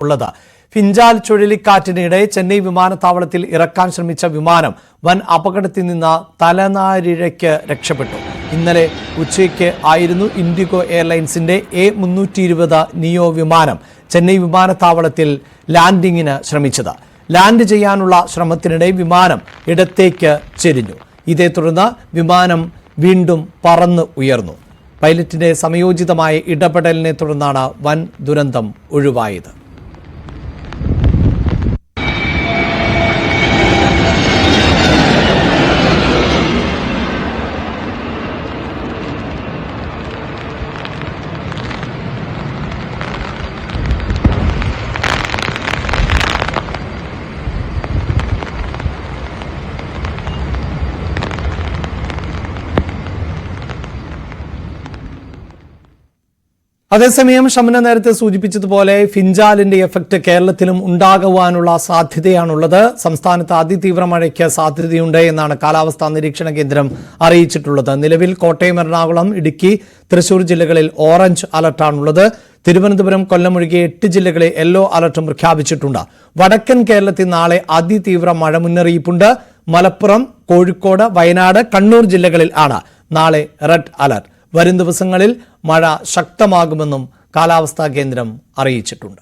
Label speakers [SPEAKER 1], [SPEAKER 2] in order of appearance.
[SPEAKER 1] ഉള്ളത്. ഫിഞ്ചാൽ ചുഴലിക്കാറ്റിനിടെ ചെന്നൈ വിമാനത്താവളത്തിൽ ഇറക്കാൻ ശ്രമിച്ച വിമാനം വൻ അപകടത്തിൽ നിന്ന് തലനാരിഴയ്ക്ക് രക്ഷപ്പെട്ടു. ഇന്നലെ ഉച്ചയ്ക്ക് ആയിരുന്നു ഇൻഡിഗോ എയർലൈൻസിന്റെ A320 നിയോ വിമാനം ചെന്നൈ വിമാനത്താവളത്തിൽ ലാൻഡിങ്ങിന് ശ്രമിച്ചത്. ലാൻഡ് ചെയ്യാനുള്ള ശ്രമത്തിനിടെ വിമാനം ഇടത്തേക്ക് ചെരിഞ്ഞു. ഇതേ തുടർന്ന് വിമാനം വീണ്ടും പറന്ന് ഉയർന്നു. പൈലറ്റിന്റെ സമയോചിതമായ ഇടപെടലിനെ തുടർന്നാണ് വൻ ദുരന്തം ഒഴിവായത്. അതേസമയം ഷംന നേരത്തെ സൂചിപ്പിച്ചതുപോലെ ഫിഞ്ചാലിന്റെ എഫക്ട് കേരളത്തിലും ഉണ്ടാകുവാനുള്ള സാധ്യതയാണുള്ളത്. സംസ്ഥാനത്ത് അതിതീവ്ര മഴയ്ക്ക് സാധ്യതയുണ്ട് എന്നാണ് കാലാവസ്ഥാ നിരീക്ഷണ കേന്ദ്രം അറിയിച്ചിട്ടുള്ളത്. നിലവിൽ കോട്ടയം, എറണാകുളം, ഇടുക്കി, തൃശൂർ ജില്ലകളിൽ ഓറഞ്ച് അലർട്ടാണുള്ളത്. തിരുവനന്തപുരം, കൊല്ലം ഒഴികെ 8 ജില്ലകളിൽ യെല്ലോ അലർട്ടും പ്രഖ്യാപിച്ചിട്ടുണ്ട്. വടക്കൻ കേരളത്തിൽ നാളെ അതിതീവ്ര മഴ മുന്നറിയിപ്പുണ്ട്. മലപ്പുറം, കോഴിക്കോട്, വയനാട്, കണ്ണൂർ ജില്ലകളിൽ ആണ് നാളെ റെഡ് അലർട്ട്. വരും ദിവസങ്ങളിൽ മഴ ശക്തമാകുമെന്നും കാലാവസ്ഥാ കേന്ദ്രം അറിയിച്ചിട്ടുണ്ട്.